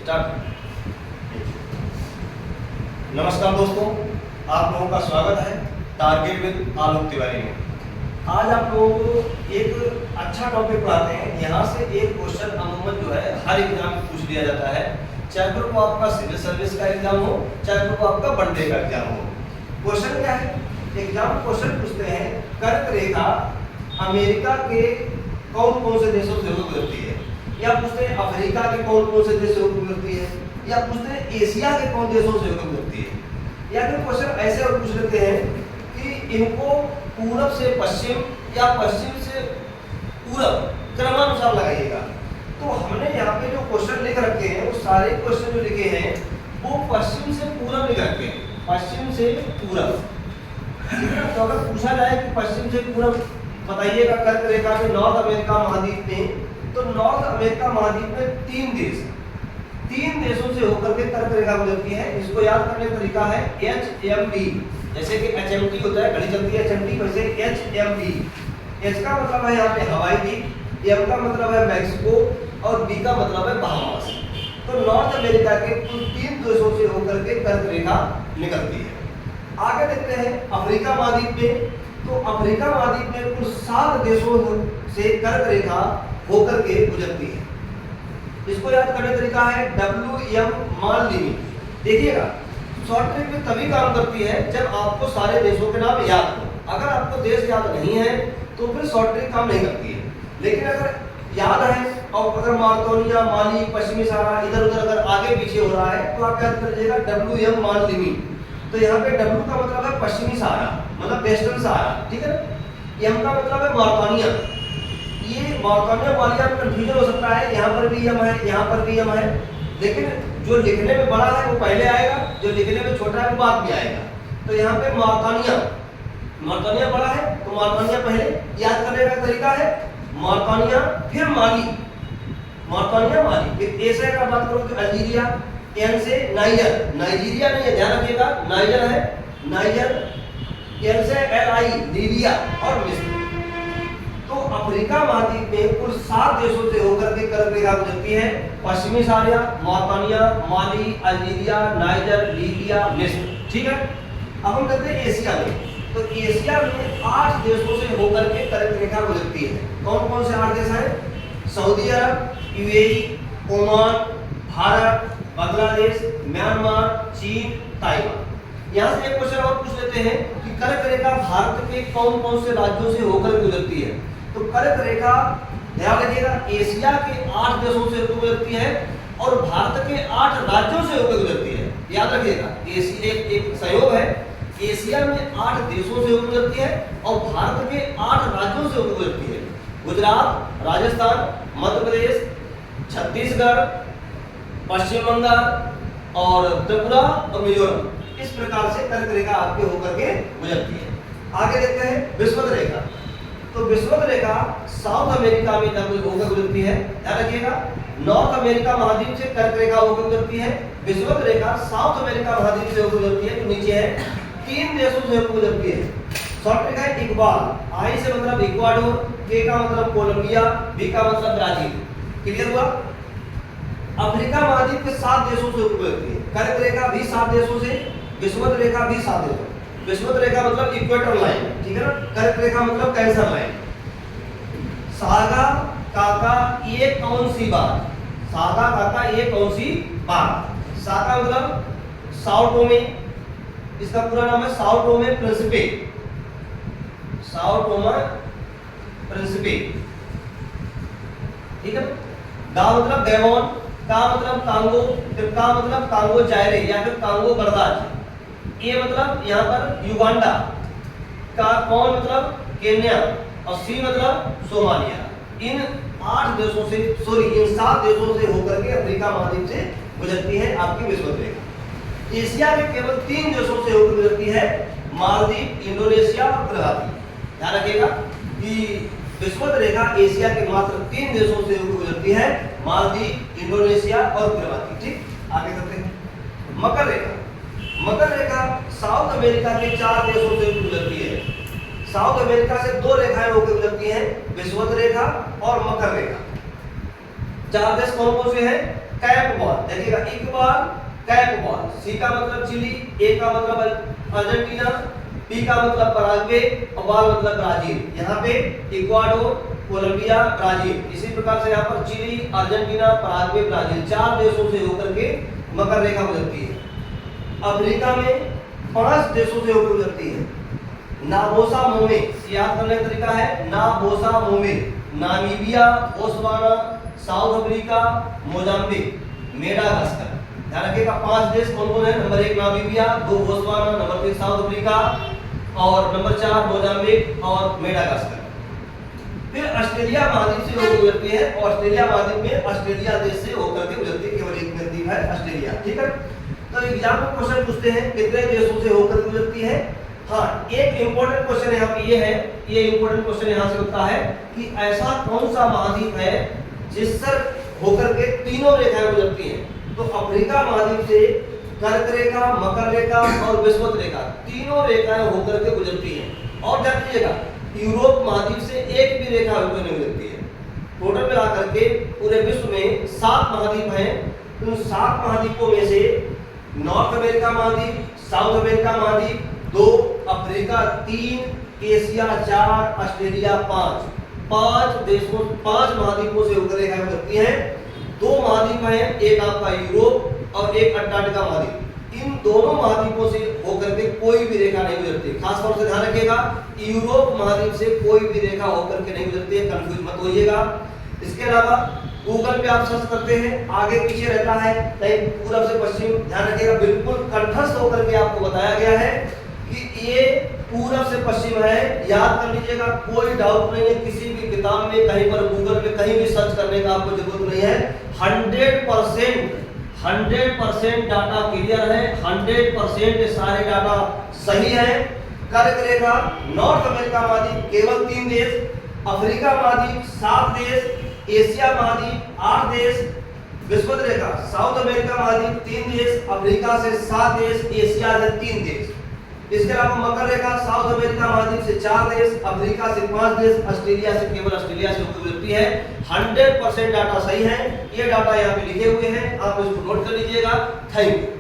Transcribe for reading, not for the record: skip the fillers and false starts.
Start. नमस्कार दोस्तों, आप लोगों का स्वागत है टारगेट विद आलोक तिवारी में। आज आप लोगों को एक अच्छा टॉपिक पढ़ाते हैं। यहाँ से एक क्वेश्चन अमूमन जो है हर एग्जाम में पूछ लिया जाता है, चाहे फिर वो आपका सिविल सर्विस का एग्जाम हो, चाहे फिर वो आपका वनडे का एग्जाम हो। क्वेश्चन क्या है? एग्जाम क्वेश्चन पूछते हैं कर्क रेखा अमेरिका के कौन कौन से देशों से होकर गुजरती है, या पूछते हैं अफ्रीका के कौन कौन से देशों से होकर गुजरती है, या पूछते हैं एशिया के कौन देशों से होकर गुजरती है। या फिर क्वेश्चन ऐसे और पूछ लेते हैं कि इनको पूरब से पश्चिम या पश्चिम से पूरब क्रमानुसार लगाइएगा। तो हमने यहाँ पे जो क्वेश्चन लिख रखे हैं वो सारे क्वेश्चन जो लिखे हैं वो पश्चिम से पूरब लिख रखे हैं, पश्चिम से पूरब। तो अगर पूछा जाए कि पश्चिम से पूरब बताइएगा कर्क रेखा में नॉर्थ अमेरिका महाद्वीप में, तो नॉर्थ अमेरिका महाद्वीप में तीन देशों से होकर के कर्क रेखा गुजरती है। इसको याद करने का तरीका है HMD। जैसे कि HMT होता है, घड़ी चलती है HMT, वैसे HMD। H का मतलब है यहाँ पे हवाई द्वीप, M का मतलब है मैक्सिको और B का मतलब है बहामास। तो नॉर्थ अमेरिका के कुल 3 देशों से होकर के कर्क रेखा निकलती है। आगे देखते हैं अफ्रीका महाद्वीप में। तो अफ्रीका महाद्वीप में कुल 7 देशों से कर्क रेखा होकर के गुजरती है। इसको याद करने का तरीका है WM मान लिमिट। देखिएगा शॉर्ट ट्रिक में तभी काम करती है जब आपको सारे देशों के नाम याद हो। अगर आपको देश याद नहीं है तो फिर शॉर्ट ट्रिक काम नहीं करती है। लेकिन अगर याद है और अगर मार्तोनिया, माली, पश्चिमी सहारा इधर उधर अगर आगे पीछे हो रहा है तो आप याद कर लीजिएगा WM मान लिमिट। तो यहाँ पे W का मतलब है पश्चिमी सहारा, मतलब वेस्टर्न सहारा, ठीक है ना। M का मतलब है मार्तोनिया। ये मार्तोनिया वाली आप कंफ्यूजन हो सकता है, यहाँ पर भी M है, यहाँ पर भी M है, लेकिन जो लिखने में बड़ा है वो पहले आएगा, जो लिखने में छोटा है वो बाद में आएगा। तो यहाँ पे मार्तोनिया बड़ा है तो मार्तोनिया पहले। याद करने का तरीका है मार्तोनिया फिर माली, मार्तोनिया माली, फिर एशिया का बात करो तो अल्जीरिया, N से नाइजीरिया नहीं है, ध्यान रखिएगा, नाइजर है, नाइजर, L से LI लीबिया और मिस्र। तो अफ्रीका महाद्वीप में कुल 7 देशों से होकर के कर्क रेखा गुजरती है। पश्चिमी सहारा, मार्तोनिया, माली, अल्जीरिया, नाइजर, लीबिया, मिस्र, ठीक है। अब हम कहते हैं एशिया में। तो एशिया में 8 देशों से होकर के कर्क रेखा गुजरती है। कौन कौन से 8 देश हैं? सऊदी अरब, UAE, Oman, Bharat, Bangladesh, Myanmar, चीन, ताइवान। यहाँ से एक क्वेश्चन और पूछ लेते हैं कि कर्क रेखा भारत के कौन कौन से राज्यों से होकर गुजरती है। तो कर्क रेखा ध्यान रखिएगा एशिया के 8 देशों से होकर गुजरती है और भारत के 8 राज्यों से होकर गुजरती है। याद रखिएगा एक सहयोग है, एशिया में 8 देशों से होकर गुजरती है और भारत के 8 राज्यों से होकर गुजरती है। गुजरात, राजस्थान, मध्य प्रदेश, छत्तीसगढ़, पश्चिम बंगाल और त्रिपुरा और मिजोरम। इस प्रकार से कर्क रेखा आपके होकर के गुजरती है। आगे देखते हैं विषुवत रेखा। तो विषुवत रेखा साउथ अमेरिका में होकर गुजरती है। ध्यान रखिएगा नॉर्थ अमेरिका महाद्वीप से कर्क रेखा होकर गुजरती है। विषुवत रेखा साउथ अमेरिका महाद्वीप से होकर गुजरती है, जो नीचे है 3 देशों से होकर गुजरती है। शॉर्ट रेखा है इक्वाल, I से मतलब इक्वाडोर, K का मतलब कोलंबिया, B का मतलब ब्राजील। क्लियर हुआ? अफ्रीका महाद्वीप के 7 देशों से होकर गुजरती है। कर्क रेखा भी 7 देशों से, विषुवत रेखा भी 7 देशों। विषुवत रेखा मतलब इक्वेटर लाइन, ठीक है ना। कर्क रेखा मतलब कैंसर लाइन। सागा काका ये कौन सी बात? सागा काका ये कौन सी बात? सागा मतलब साओ टोमे, इसका पूरा नाम है Sao Thome Principe, Sao टोमा Principe, ठीक है। गा मतलब गैबोन, का मतलब कांगो, फिर का मतलब कांगो जायरे या फिर कांगो बर्दाज, ये मतलब यहाँ पर युगांडा, का कौन मतलब केन्या और सी मतलब सोमालिया। इन 8 देशों से इन 7 देशों से होकर के अफ्रीका महाद्वीप से गुजरती है आपकी विषुवत रेखा। एशिया में केवल 3 देशों से होकर गुजरती है, मालदीव, इंडोनेशिया और किर्गिस्तान। ध्यान रखिएगा कि विषुवत रेखा एशिया के मात्र 3 देशों से होकर गुजरती है, मालदीव, इंडोनेशिया और किर्गिस्तान, ठीक। आगे चलते हैं मकर रेखा। मकर रेखा साउथ अमेरिका के 4 देशों से गुजरती है। साउथ अमेरिका से 2 रेखाएं होकर गुजरती हैं, विषुवत रेखा और मकर रेखा। 4 देश कौन कौन से हैं? कैप बॉल, देखिएगा इक्बाल कैप बॉल। सी का मतलब चिली, ए का मतलब अर्जेंटीना, पी का मतलब पराग्वे और बॉल मतलब ब्राजील। यहाँ पे इक्वाडोर, कोलंबिया, ब्राजील। इसी प्रकार से यहाँ पर चिली, अर्जेंटीना, पराग्वे, ब्राजील 4 देशों से होकर के मकर रेखा गुजरती है। अफ्रीका में 5 देशों से होकर गुजरती है। नाबोसा मोमे, याद करने का तरीका है नाबोसा मोमे, Namibia, Botswana, South Africa, Mozambique, Madagascar. ध्यान रखिएगा 5 देश कौन कौन है, number 1 Namibia, 2 Botswana, number 3 South Africa और नंबर 4 मोजाम्बिक और मेडागास्कर। फिर ऑस्ट्रेलिया महाद्वीप से होकर गुजरती है और ऑस्ट्रेलिया महाद्वीप में ऑस्ट्रेलिया देश से होकर के गुजरती है, केवल एक द्वीप है ऑस्ट्रेलिया। ठीक है, तो एग्जाम में क्वेश्चन पूछते हैं कितने देशों से होकर गुजरती है। हाँ, एक इंपॉर्टेंट क्वेश्चन यहाँ पे ये है, ये इंपॉर्टेंट क्वेश्चन यहाँ से होता है कि ऐसा कौन सा महाद्वीप है जिससे होकर के तीनों रेखाएं गुजरती हैं। तो अफ्रीका महाद्वीप से कर्क रेखा, मकर रेखा और विषुवत रेखा तीनों रेखाएं होकर के गुजरती हैं। और ध्यान दीजिएगा यूरोप महाद्वीप से एक भी रेखा होकर नहीं गुजरती है। टोटल मिलाकर के पूरे विश्व में 7 महाद्वीप हैं। उन 7 महाद्वीपों में से नॉर्थ अमेरिका महाद्वीप, साउथ अमेरिका महाद्वीप 2, अफ्रीका 3, एशिया 4, ऑस्ट्रेलिया 5। 5 देशों 5 महाद्वीपों से होकर रेखाएं गुजरती हैं। 2 महाद्वीप हैं, एक आपका यूरोप और एक अंटार्कटिका महाद्वीप। इन दोनों महाद्वीपों से होकर के कोई भी रेखा नहीं गुजरती। खास तौर से ध्यान रखिएगा यूरोप महाद्वीप से कोई भी रेखा होकर के नहीं गुजरती है, कंफ्यूज मत होइएगा। इसके अलावा गूगल पे आप सर्च करते हैं, आगे पीछे रहता है, कहीं पूरब से पश्चिम। ध्यान रखिएगा बिल्कुल कंठस्थ होकर के आपको बताया गया है कि ये पूरब से पश्चिम है। याद कर लीजिएगा, कोई डाउट नहीं है, किसी भी किताब में कहीं पर गूगल पे कहीं भी सर्च करने का आपको जरूरत नहीं है। 100% डाटा क्लियर है, 100% सारे डाटा सही है। कर्क रेखा नॉर्थ अमेरिका महाद्वीप केवल 3 देश, अफ्रीका महाद्वीप 7 देश, एशिया महाद्वीप 8 देश, विषुवत रेखा साउथ अमेरिका महाद्वीप 3 देश, अफ्रीका से 7 देश, एशिया से 3 देश। इसके अलावा मकर रेखा साउथ अमेरिका महाद्वीप से 4 देश, अफ्रीका से 5 देश, ऑस्ट्रेलिया से केवल ऑस्ट्रेलिया से होकर गुजरती है। 100% डाटा सही है। ये डाटा यहाँ पे लिखे हुए हैं, आप इसको नोट कर लीजिएगा। Thank you.